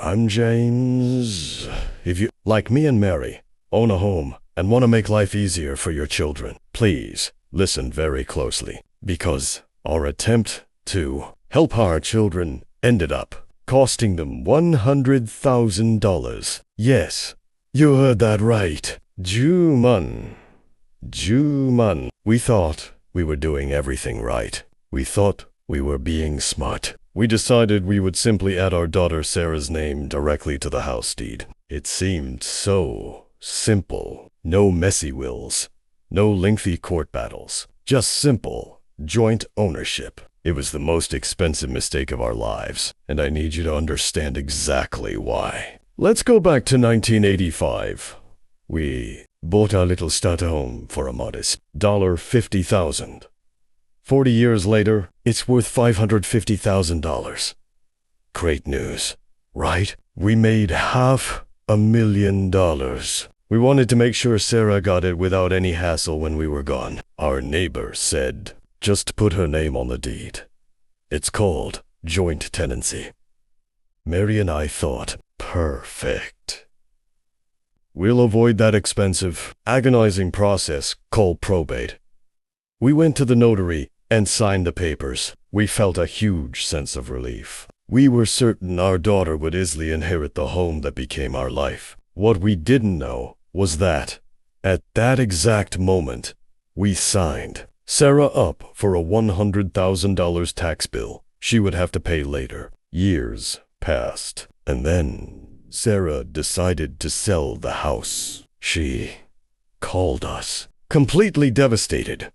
I'm James. If you, like me and Mary, own a home and want to make life easier for your children, please listen very closely, because our attempt to help our children ended up costing them $100,000. Yes, you heard that right. Juman. We thought we were doing everything right. We thought we were being smart. We decided we would simply add our daughter Sarah's name directly to the house deed. It seemed so simple. No messy wills, no lengthy court battles, just simple joint ownership. It was the most expensive mistake of our lives, and I need you to understand exactly why. Let's go back to 1985. We bought our little starter home for a modest $50,000. 40 years later, it's worth $550,000. Great news, right? We made $500,000. We wanted to make sure Sarah got it without any hassle when we were gone. Our neighbor said, just put her name on the deed. It's called joint tenancy. Mary and I thought, perfect. We'll avoid that expensive, agonizing process called probate. We went to the notary and signed the papers. We felt a huge sense of relief. We were certain our daughter would easily inherit the home that became our life. What we didn't know was that, at that exact moment, we signed Sarah up for a $100,000 tax bill she would have to pay later. Years passed, and then Sarah decided to sell the house. She called us, completely devastated.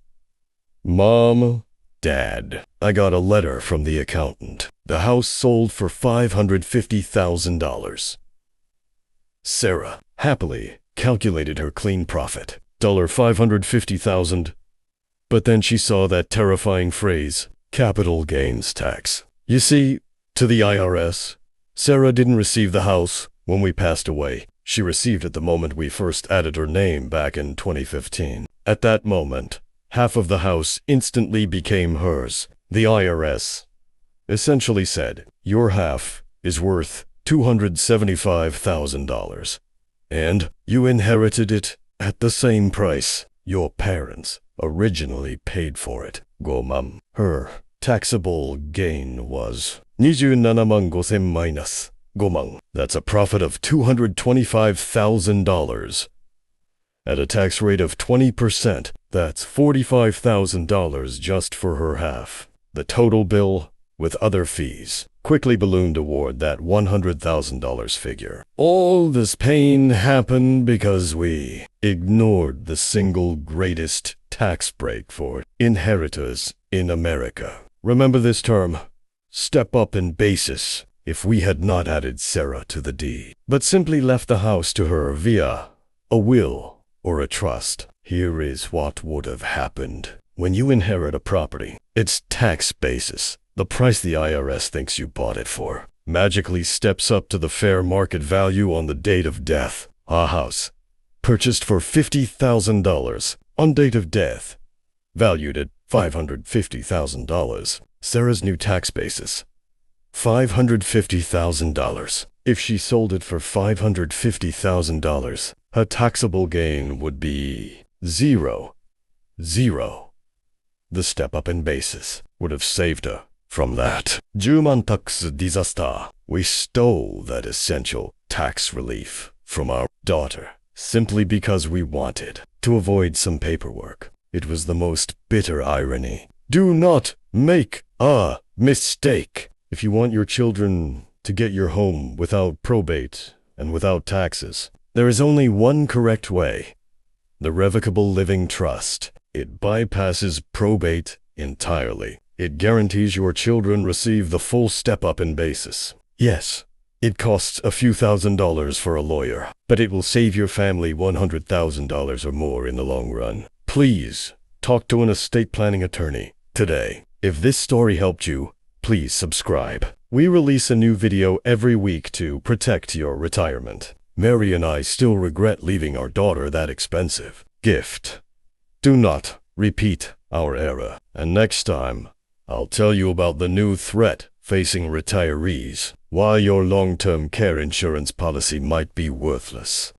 Mom, Dad, I got a letter from the accountant. The house sold for $550,000. Sarah happily calculated her clean profit, $550,000. But then she saw that terrifying phrase, capital gains tax. You see, to the IRS, Sarah didn't receive the house when we passed away. She received it the moment we first added her name back in 2015. At that moment, half of the house instantly became hers. The IRS essentially said, your half is worth $275,000, and you inherited it at the same price your parents originally paid for it. Gomam. Her taxable gain was 27,500 minus Gomang. That's a profit of $225,000. At a tax rate of 20%, that's $45,000 just for her half. The total bill, with other fees, quickly ballooned toward that $100,000 figure. All this pain happened because we ignored the single greatest tax break for inheritors in America. Remember this term, step up in basis. If we had not added Sarah to the deed, but simply left the house to her via a will or a trust, here is what would have happened. When you inherit a property, its tax basis, the price the IRS thinks you bought it for, magically steps up to the fair market value on the date of death. A house purchased for $50,000 on date of death, valued at $550,000. Sarah's new tax basis, $550,000. If she sold it for $550,000, her taxable gain would be zero. The step up in basis would have saved her from that Juman tax disaster. We stole that essential tax relief from our daughter simply because we wanted to avoid some paperwork. It was the most bitter irony. Do not make a mistake. If you want your children to get your home without probate and without taxes, there is only one correct way. The Revocable Living Trust. It bypasses probate entirely. It guarantees your children receive the full step-up in basis. Yes, it costs a few $1,000s for a lawyer, but it will save your family $100,000 or more in the long run. Please, talk to an estate planning attorney today. If this story helped you, please subscribe. We release a new video every week to protect your retirement. Mary and I still regret leaving our daughter that expensive gift. Do not repeat our error. And next time, I'll tell you about the new threat facing retirees. why your long-term care insurance policy might be worthless.